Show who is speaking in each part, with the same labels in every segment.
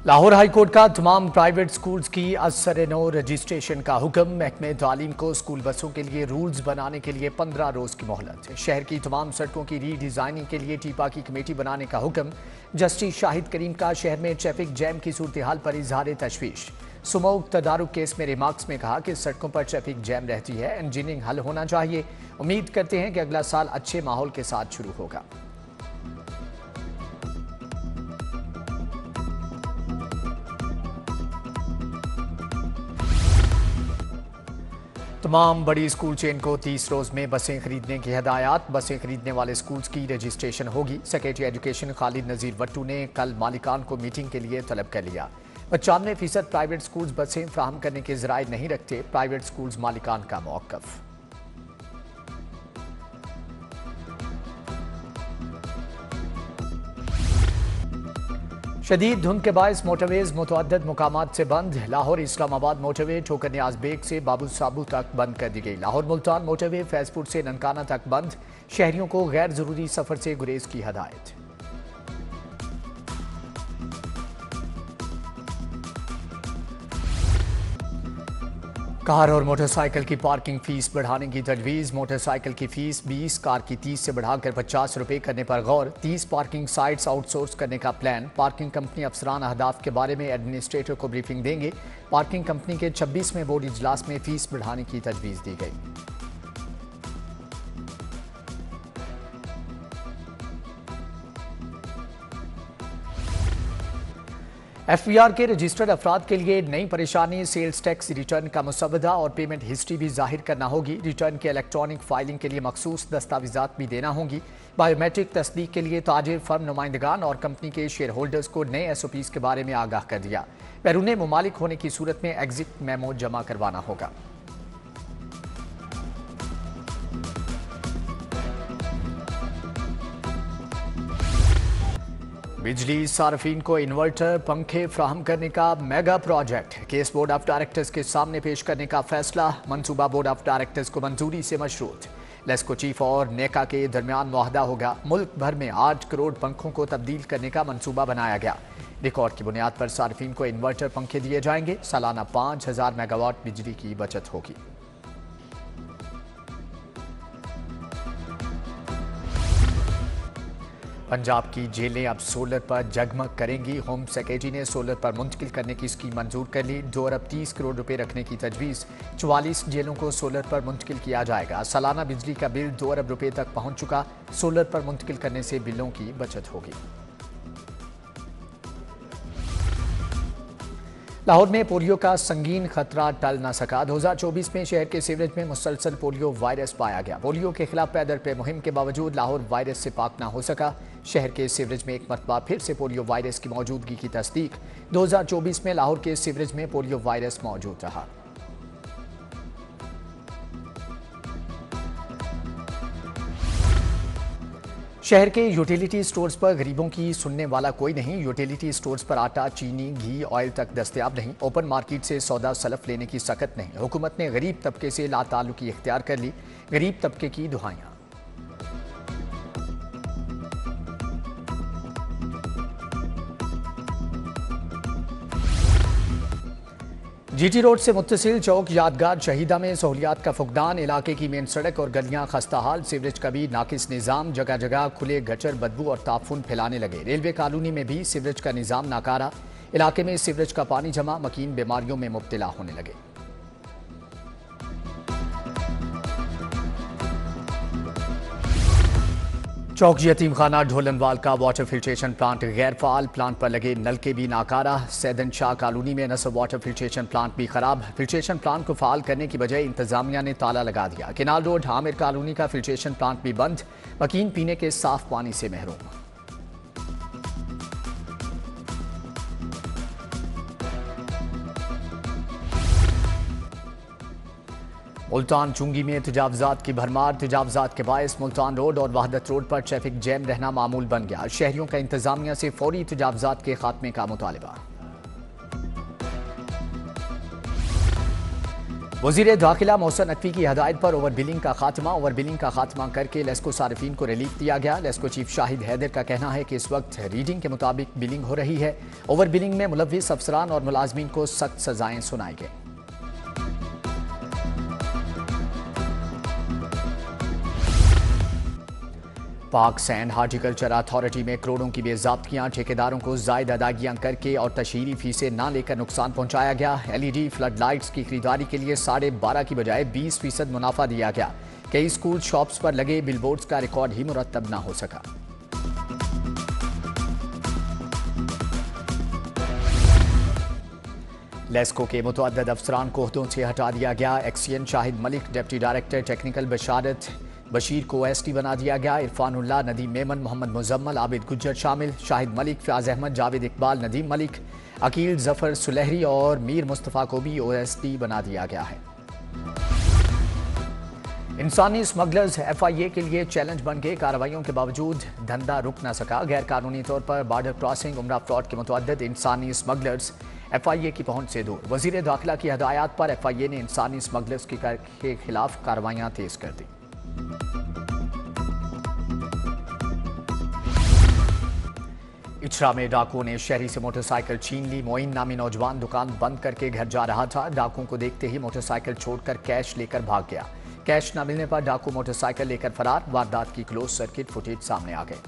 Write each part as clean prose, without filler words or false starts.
Speaker 1: Lahore high court का तमाम private schools की असर-ए-नौ रजिस्ट्रेशन का हुक्म। महकमे तालीम को स्कूल बसों के लिए रूल्स बनाने के लिए 15 रोज की मोहलत। शहर की तमाम सड़कों की रीडिजाइनिंग के लिए टीपा की कमेटी बनाने का हुक्म। जस्टिस शाहिद करीम का शहर में ट्रैफिक जैम की सूरत हाल पर इजहार तशवीश। सुमोक तदारुक केस में रिमार्क्स में कहा कि सड़कों पर ट्रैफिक जैम रहती है, इंजीनियरिंग हल होना चाहिए। उम्मीद करते हैं कि अगला साल अच्छे माहौल के साथ शुरू होगा। तमाम बड़ी स्कूल चेन को 30 रोज में बसें खरीदने की हदायत। बसें खरीदने वाले स्कूल्स की रजिस्ट्रेशन होगी। सेक्रेटरी एजुकेशन खालिद नजीर वट्टू ने कल मालिकान को मीटिंग के लिए तलब कर लिया। 95% प्राइवेट स्कूल्स बसें फ्राहम करने के जराए नहीं रखते। प्राइवेट स्कूल्स मालिकान का मौकफ। शदीद धुंध के बायस मोटरवेज मुतअद्दिद मुकामात से बंद। लाहौर इस्लामाबाद मोटरवे ठोकर नियाज बेग से बाबू साबू तक बंद कर दी गई। लाहौर मुल्तान मोटरवे फैजपुर से ननकाना तक बंद। शहरियों को गैर जरूरी सफर से गुरेज की हदायत। कार और मोटरसाइकिल की पार्किंग फीस बढ़ाने की तजवीज़। मोटरसाइकिल की फीस 20, कार की 30 से बढ़ाकर 50 रुपये करने पर गौर। 30 पार्किंग साइट्स आउटसोर्स करने का प्लान। पार्किंग कंपनी अफसरान अहदाफ के बारे में एडमिनिस्ट्रेटर को ब्रीफिंग देंगे। पार्किंग कंपनी के 26वें बोर्ड इजलास में फीस बढ़ाने की तजवीज़ दी गई। FVR के रजिस्टर्ड अफराद के लिए नई परेशानी। सेल्स टैक्स रिटर्न का मुसवदा और पेमेंट हिस्ट्री भी जाहिर करना होगी। रिटर्न के इलेक्ट्रॉनिक फाइलिंग के लिए मखसूस दस्तावेजात भी देना होंगी। बायोमेट्रिक तस्दीक के लिए ताजिर फर्म नुमाइंदगान और कंपनी के शेयर होल्डर्स को नए SOPs के बारे में आगाह कर दिया। बैरून मुमालिक होने की सूरत में एग्जिट मेमो जमा करवाना होगा। बिजली सार्फिन को इन्वर्टर पंखे फ्राहम करने का mega project. Case board of directors के सामने पेश करने का फैसला। मंसूबा बोर्ड ऑफ डायरेक्टर्स को मंजूरी से मशरूत। लेस्को चीफ और नेका के दरमियान मुआहदा होगा। मुल्क भर में 8 करोड़ पंखों को तब्दील करने का मंसूबा बनाया गया। रिकॉर्ड की बुनियाद पर सार्फिन को इन्वर्टर पंखे दिए जाएंगे। सालाना 5000 मेगावाट बिजली की बचत होगी। पंजाब की जेलें अब सोलर पर जगमग करेंगी। होम सेक्रेटरी ने सोलर पर मुंतकिल करने की स्कीम मंजूर कर ली। 2 अरब 30 करोड़ रुपए रखने की तजवीज़। 44 जेलों को सोलर पर मुंतकिल किया जाएगा। सालाना बिजली का बिल 2 अरब रुपए तक पहुंच चुका। सोलर पर मुंतकिल करने से बिलों की बचत होगी। लाहौर में पोलियो का संगीन खतरा टल न सका। 2024 में शहर के सीवरेज में मुसलसल पोलियो वायरस पाया गया। पोलियो के खिलाफ पैदल पे मुहिम के बावजूद लाहौर वायरस से पाक न हो सका। शहर के सीवरेज में एक मरतबा फिर से पोलियो वायरस की मौजूदगी की तस्दीक। 2024 में लाहौर के सीवरेज में पोलियो वायरस मौजूद रहा। शहर के यूटिलिटी स्टोर्स पर गरीबों की सुनने वाला कोई नहीं। यूटिलिटी स्टोर्स पर आटा, चीनी, घी, ऑयल तक दस्तयाब नहीं। ओपन मार्केट से सौदा सलफ लेने की सकत नहीं। हुकूमत ने गरीब तबके से लाताल्लुकी इख्तियार कर ली। गरीब तबके की दुहाइयां। GT रोड से मुत्तसिल चौक यादगार शहीदा में सहूलियात का फुकदान। इलाके की मेन सड़क और गलियां खस्ता हाल। सीवरेज का भी नाकिस निज़ाम। जगह जगह खुले गटर बदबू और ताफुन फैलाने लगे। रेलवे कॉलोनी में भी सीवरेज का निज़ाम नाकारा। इलाके में सीवरेज का पानी जमा। मकीन बीमारियों में मुब्तला होने लगे। चौक यतीम खाना ढोलनवाल का वाटर फिल्ट्रेशन प्लांट गैर फाल। प्लांट पर लगे नलके भी नाकारा। सैदन शाह कॉलोनी में नस्ब वाटर फिल्ट्रेशन प्लांट भी खराब। फिल्ट्रेशन प्लांट को फाल करने की बजाय इंतजामिया ने ताला लगा दिया। केनाल रोड हामिर कॉलोनी का फिल्ट्रेशन प्लांट भी बंद। मकीन पीने के साफ पानी से महरूम। मुल्तान चुंगी में तजावजात की भरमार। तजावजात के बायस मुल्तान रोड और वहदत रोड पर ट्रैफिक जैम रहना मामूल बन गया। शहरियों का इंतजामिया से फौरी तजावजात के खात्मे का मुतालबा। वज़ीर दाखिला मोहसिन नकवी की हदायत पर ओवर बिलिंग का खात्मा करके लेस्को सारिफीन को रिलीफ दिया गया। लेस्को चीफ शाहिद हैदर का कहना है कि इस वक्त रीडिंग के मुताबिक बिलिंग हो रही है। ओवर बिलिंग में मुलव्विस अफसरान और मुलाजमीन को सख्त सजाएं सुनाई गई। पाक सैंड हार्टिकल्चर अथॉरिटी में करोड़ों की बेज़ाब्तियां, ठेकेदारों को जायद अदायगियां करके और तशहीरी फीसें ना लेकर नुकसान पहुंचाया गया। LED फ्लड लाइट्स की खरीदारी के लिए 12.5 की बजाय 20% मुनाफा दिया गया। कई स्कूल शॉप्स पर लगे बिलबोर्ड्स का रिकॉर्ड ही मुरतब ना हो सका। लेस्को के मुतअद्दिद अफसरान को ओहदों से हटा दिया गया। XEN Shahid Malik, deputy director technical Basharat Bashir को OSD बना दिया गया। इरफानुल्लाह, नदीम मेमन, मोहम्मद मुजम्मल, आबिद गुज्जर शामिल। शाहिद मलिक, फ्याज अहमद, जावेद इकबाल, नदीम मलिक, अकील जफर सुलहरी और मीर मुस्तफ़ा को भी OSD बना दिया गया है। इंसानी स्मगलर्स FIA के लिए चैलेंज बन गए। कार्रवाइयों के बावजूद धंधा रुक न सका। गैर कानूनी तौर पर बॉर्डर क्रॉसिंग, उमरा फ्रॉड के मुतअद्दिद इंसानी स्मगलर्स FIA की पहुंच से दूर। वज़ीर दाखिला की हिदायत पर FIA ने इंसानी स्मगलर्स के खिलाफ कार्रवाइयां तेज कर दी। इचरा में डाकुओं ने शहरी से मोटरसाइकिल छीन ली। मोइन नामी नौजवान दुकान बंद करके घर जा रहा था। डाकुओं को देखते ही मोटरसाइकिल छोड़कर कैश लेकर भाग गया। कैश न मिलने पर डाकू मोटरसाइकिल लेकर फरार। वारदात की क्लोज सर्किट फुटेज सामने आ गई।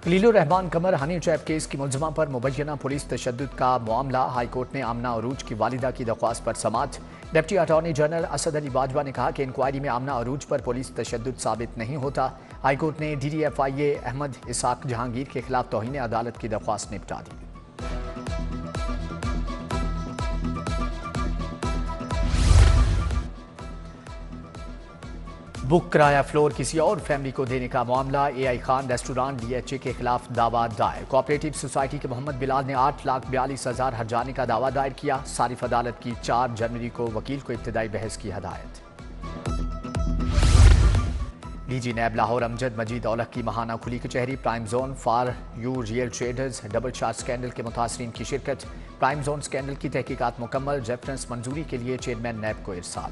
Speaker 1: खलीलुर रहमान कमर हनी ट्रैप केस की मुलजमा पर मुबैना पुलिस तशद्दुद का मामला। हाईकोर्ट में आमना अरूज की वालिदा की दरख्वास्त पर समाअत। Deputy attorney general Asad Ali Bajwa ने कहा कि इंक्वायरी में आमना अरूज पर पुलिस तशद्दुद साबित नहीं होता। हाईकोर्ट ने DDFIA अहमद इसाक जहांगीर के खिलाफ तौहीन अदालत की दरख्वास्त निपटा दी। बुक कराया फ्लोर किसी और फैमिली को देने का मामला। AI खान रेस्टोरेंट DHA के खिलाफ दावा दायर। कोऑपरेटिव सोसाइटी के मोहम्मद बिलाल ने 8,42,000 हर्जाने का दावा दायर किया। सारिफ अदालत की 4 जनवरी को वकील को इब्तिदाई बहस की हदायत। DG नैब लाहौर अमजद मजीद औलख की महाना खुली कचहरी। Prime zone for you real traders double charge scandal के मुतासरीन की शिरकत। प्राइम जोन स्कैंडल की तहकीकात मुकम्मल। रेफरेंस मंजूरी के लिए चेयरमैन नैब को इरसाल।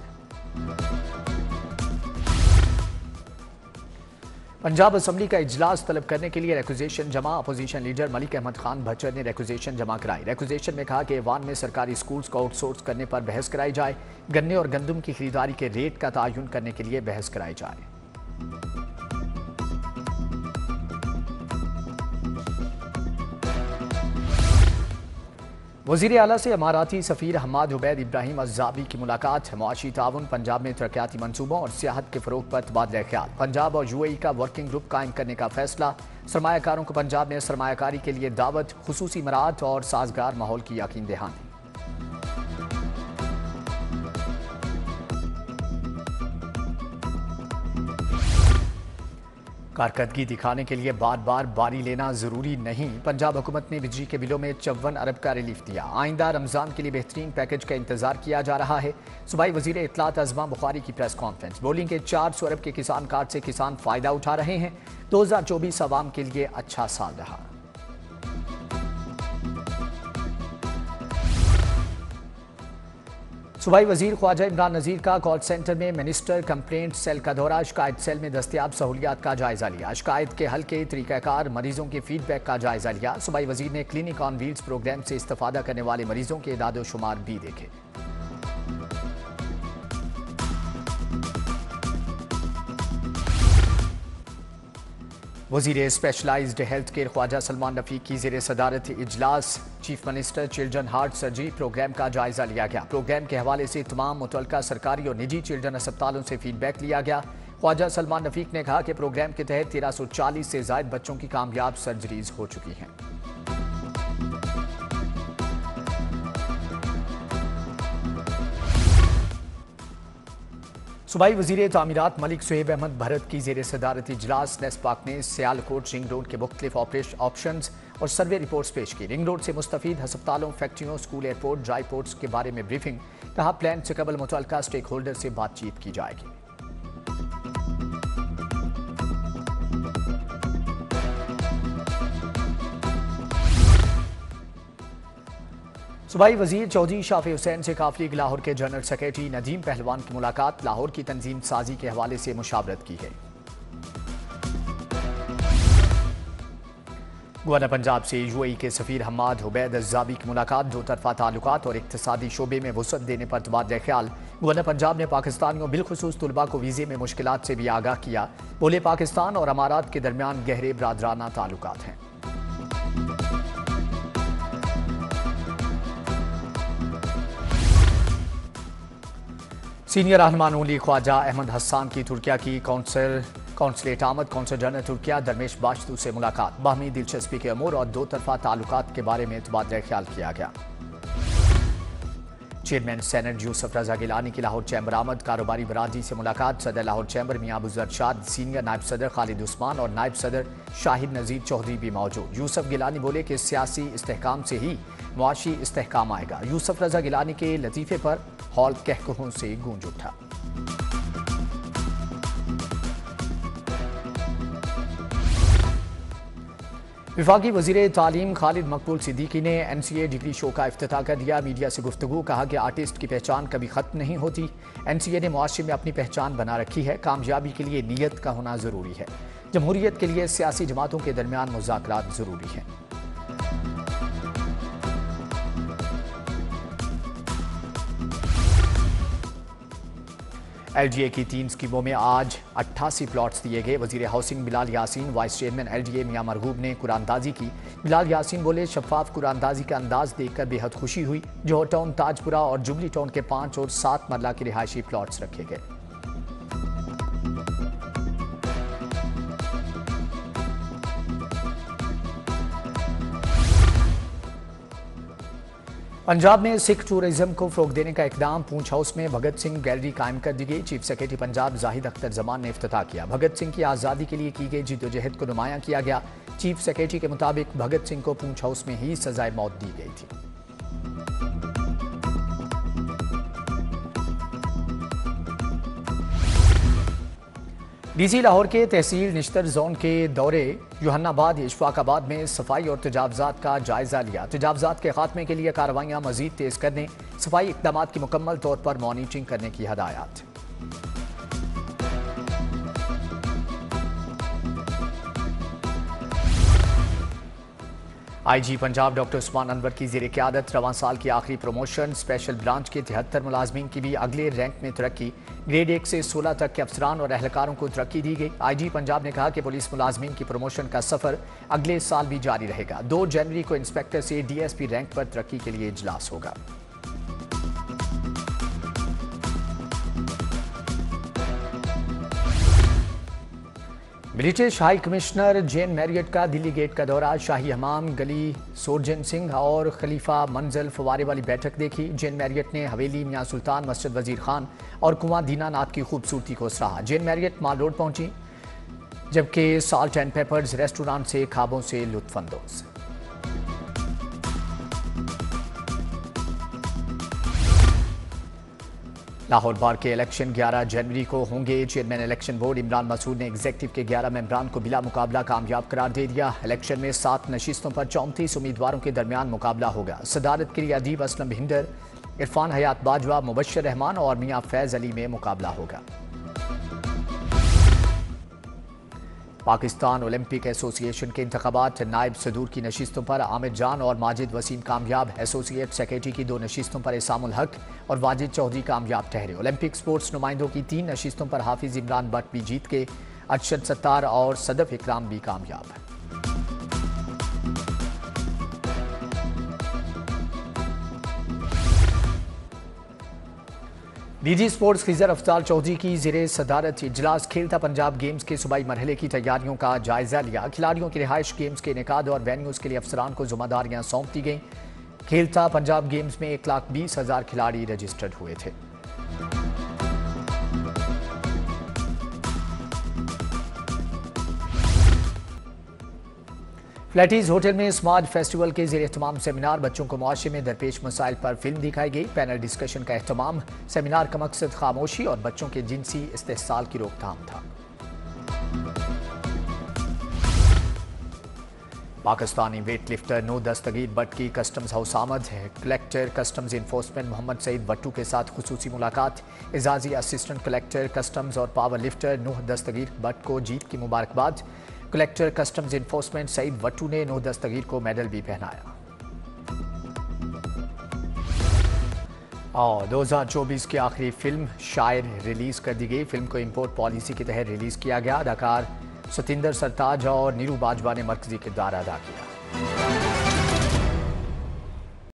Speaker 1: पंजाब असम्बली का इजलास तलब करने के लिए रेक्विजेशन जमा। अपोजिशन लीडर मलिक अहमद खान भच्चर ने रेक्विजेशन जमा कराई। रेक्विजेशन में कहा कि ऐवान में सरकारी स्कूल्स को आउटसोर्स करने पर बहस कराई जाए। गन्ने और गंदम की खरीदारी के रेट का तयन करने के लिए बहस कराई जाए। वज़ीर आला से अमाराती सफ़ीर हम्माद उबैद इब्राहिम अज़्ज़ाबी की मुलाकात। मुआशी ताउन, पंजाब में तरक्याती मंसूबों और सियाहत के फ़रोग़ पर तबादला ख्याल। पंजाब और UAE का वर्किंग ग्रुप कायम करने का फैसला। सरमायाकारों को पंजाब में सरमायाकारी के लिए दावत। खुसूसी मराहत और साजगार माहौल की यकीन दहानी। कारकर्दगी दिखाने के लिए बार बार बारी लेना जरूरी नहीं। पंजाब हुकूमत ने बिजली के बिलों में 54 अरब का रिलीफ दिया। आइंदा रमजान के लिए बेहतरीन पैकेज का इंतजार किया जा रहा है। सूबाई वजीर इत्तलात अज़मा बुखारी की प्रेस कॉन्फ्रेंस। बोलेंगे 400 अरब के किसान कार्ड से किसान फायदा उठा रहे हैं। 2024 अवाम के लिए अच्छा साल रहा। सूबाई वजीर ख्वाजा इमरान नज़ीर का कॉल सेंटर में मिनिस्टर कंप्लेंट सेल का दौरा। शिकायत सेल में दस्तियाब सहूलियात का जायजा लिया। शिकायत के हल के तरीक़ाकार, मरीजों के फीडबैक का जायजा लिया। सूबाई वजीर ने क्लिनिक ऑन व्हील्स प्रोग्राम से इस्तेफादा करने वाले मरीजों के इदाद शुमार भी देखे। वज़ीर specialised health care Khwaja Salman Rafiq की ज़ेर सदारत इजलास chief minister children heart surgery programme का जायजा लिया गया। प्रोग्राम के हवाले से तमाम मुतल्लिका सरकारी और निजी चिल्ड्रन अस्पतालों से फीडबैक लिया गया। ख्वाजा सलमान रफ़ीक ने कहा कि प्रोग्राम के तहत 1340 से ज़ायद बच्चों की कामयाब सर्जरीज हो चुकी हैं। सूबाई वज़ीर तामीरात मलिक सुहेब अहमद भरत की ज़ेर सदारत इजलास नेस्पाक ने सियालकोट रिंग रोड के मुख्तलिफ ऑप्शंस और सर्वे रिपोर्ट्स पेश की। रिंग रोड से मुस्तफ़ीद हस्पतालों, फैक्ट्रियों, स्कूल, एयरपोर्ट, ड्राई पोर्ट्स के बारे में ब्रीफिंग। कहा प्लान से कबल मुतल्लिका स्टेक होल्डर से बातचीत की जाएगी। सूबाई वजीर चौधरी शाफी हुसैन से काफिले लाहौर के जनरल सेक्रेटरी नदीम पहलवान की मुलाकात। लाहौर की तंजीम साजी के हवाले से मुशावरत की है। गवर्नर पंजाब से यूएई के सफीर हम्माद हुबैद अज़्ज़ाबी की मुलाकात। दो तरफा ताल्लुकात और इक्तिसादी शोबे में वुसअत देने पर तबादला ख्याल। गवर्नर पंजाब ने पाकिस्तानियों बिलखुसूस तुलबा को वीज़े में मुश्किलात से भी आगाह किया। बोले पाकिस्तान और अमारात के दरमियान गहरे बरादराना ताल्लुकात हैं। सीनियर रहनुमा नून लीग ख्वाजा अहमद हसन की तुर्किया की कौंसलेट आमद। कौंसल जनरल तुर्किया दरमेश बाशतू से मुलाकात। बाहमी दिलचस्पी के अमूर और दो तरफा ताल्लुकात के बारे में तबादला ख्याल किया गया। चेयरमैन सेनेट यूसुफ रजा गिलानी की लाहौर चैम्बर आमद। कारोबारी बरादरी से मुलाकात। सदर लाहौर चैम्बर मियां अबू जरशाद, सीनियर नायब सदर खालिद उस्मान और नायब सदर शाहिद नज़ीर चौधरी भी मौजूद। यूसुफ गिलानी बोले कि सियासी इस्तेहकाम से ही मुआशी इस्तेहकाम आएगा। यूसुफ रजा गिलानी के लतीफ़े पर हॉल कहकहों से गूंज उठा। विफाकी वज़ीर तालीम खालिद मकबूल सिद्दीकी ने NCA डिग्री शो का इफ्तिताह कर दिया। मीडिया से गुफ्तगू। कहा कि आर्टिस्ट की पहचान कभी ख़त्म नहीं होती। NCA ने मुआशरे में अपनी पहचान बना रखी है। कामयाबी के लिए नीयत का होना ज़रूरी है। जमहूरियत के लिए सियासी जमातों के दरमियान मुज़ाकरात ज़रूरी हैं। LGA की 3 स्कीमों में आज 88 प्लॉट्स दिए गए। वजीर housing Bilal Yasin, vice chairman LGA मियां मरगूब ने कुरानदाजी की। बिलाल यासीन बोले शफाफ कुरानदाजी का अंदाज देखकर बेहद खुशी हुई। जोहर टाउन, ताजपुरा और जुबली टाउन के 5 और 7 मरला के रिहायशी प्लॉट्स रखे गए। पंजाब में सिख टूरिज्म को फ़रोग़ देने का इक़दाम। पूंछ हाउस में भगत सिंह गैलरी कायम कर दी गई। चीफ सेक्रेटरी पंजाब जाहिद अख्तर जमान ने इफ्तिताह किया। भगत सिंह की आज़ादी के लिए की गई जिद्दोजहद को नुमायां किया गया। चीफ सेक्रेटरी के मुताबिक भगत सिंह को पूंछ हाउस में ही सजाए मौत दी गई थी। DC लाहौर के तहसील निश्तर जोन के दौरे यूहन्नाबाद इशफाकाबाद में सफाई और तजावजात का जायजा लिया। तजावजात के खात्मे के लिए कार्रवाइयाँ मजीद तेज करने, सफाई इकदाम की मुकम्मल तौर पर मॉनिटरिंग करने की हदायत। IG पंजाब डॉक्टर उस्मान अनवर की ज़ेर क़यादत रवां साल की आखिरी प्रमोशन। स्पेशल ब्रांच के 73 मुलाजमीन की भी अगले रैंक में तरक्की। ग्रेड 1 से 16 तक के अफसरान और एहलकारों को तरक्की दी गई। IG पंजाब ने कहा कि पुलिस मुलाजमीन की प्रमोशन का सफ़र अगले साल भी जारी रहेगा। 2 जनवरी को इंस्पेक्टर से DSP रैंक पर तरक्की के लिए इजलास होगा। ब्रिटिश हाई कमिश्नर जेन मैरियट का दिल्ली गेट का दौरा। शाही हमाम, गली सोरजन सिंह और खलीफा मंजिल फवारे वाली बैठक देखी। जेन मैरियट ने हवेली, मियां सुल्तान, मस्जिद वजीर खान और कुआं दीनानाथ की खूबसूरती को सराहा। जेन मैरियट माल रोड पहुंची, जबकि साल्ट एंड पेपर्स रेस्टोरेंट से खाबों से लुत्फानंदोज। लाहौर बार के इलेक्शन 11 जनवरी को होंगे। Chairman election board Imran Masood ने एग्जीक्यूटिव के 11 मेंबरान को बिला मुकाबला कामयाब करार दे दिया। इलेक्शन में 7 नशिस्तों पर 34 उम्मीदवारों के दरमियान मुकाबला होगा। सदारत के लिए अदीब असलम भिंडर, इरफान हयात बाजवा, मुबशर रहमान और मियां फैज अली में मुकाबला होगा। पाकिस्तान ओलंपिक एसोसिएशन के इंतखाबात। नायब सदूर की नशिस्तों पर आमिर जान और माजिद वसीम कामयाब। एसोसिएट सेक्रेटरी की 2 नशिस्तों पर इसामुल हक और वाजिद चौधरी कामयाब ठहरे। ओलंपिक स्पोर्ट्स नुमाइंदों की 3 नशिस्तों पर हाफिज इमरान भट्ट भी जीत के। अरशद सत्तार और सदफ इकराम भी कामयाब। DG स्पोर्ट्स खिजर अफजाल चौधरी की ज़ेरे सदारत इजलास खेलता पंजाब गेम्स के सूबाई मरहले की तैयारियों का जायजा लिया। खिलाड़ियों की रिहाइश, गेम्स के इनेकाद और वेन्यूज़ के लिए अफसरान को जिम्मेदारियां सौंप दी गईं। खेलता पंजाब गेम्स में 1,20,000 खिलाड़ी रजिस्टर्ड हुए थे। फ्लैटीज होटल में स्मार्ट फेस्टिवल के ज़ेर एहतमाम सेमिनार। बच्चों को मुआशरे में दरपेश मसाइल पर फिल्म दिखाई गई। पैनल डिस्कशन का एहतमाम। सेमिनार का मकसद खामोशी और बच्चों के जिनसी इस्तेहसाल की रोकथाम था। पाकिस्तानी वेट लिफ्टर नो दस्तगीर भट्ट की कस्टम्स हाउस आमद है। Collector customs enforcement Mohammad Saeed Bhattu के साथ खुसूसी मुलाकात। एजाजी असिस्टेंट कलेक्टर कस्टम्स और पावर लिफ्टर नूह दस्तगीर भट्ट को जीत की मुबारकबाद। Collector customs enforcement Saeed Bhattu ने नूह दस्तगीर को मेडल भी पहनाया। और 2024 की आखिरी फिल्म शायर रिलीज कर दी गई। फिल्म को इंपोर्ट पॉलिसी के तहत रिलीज किया गया। अदाकार सतिंदर सरताज और नीरू बाजवा ने मरकजी किरदार अदा किया।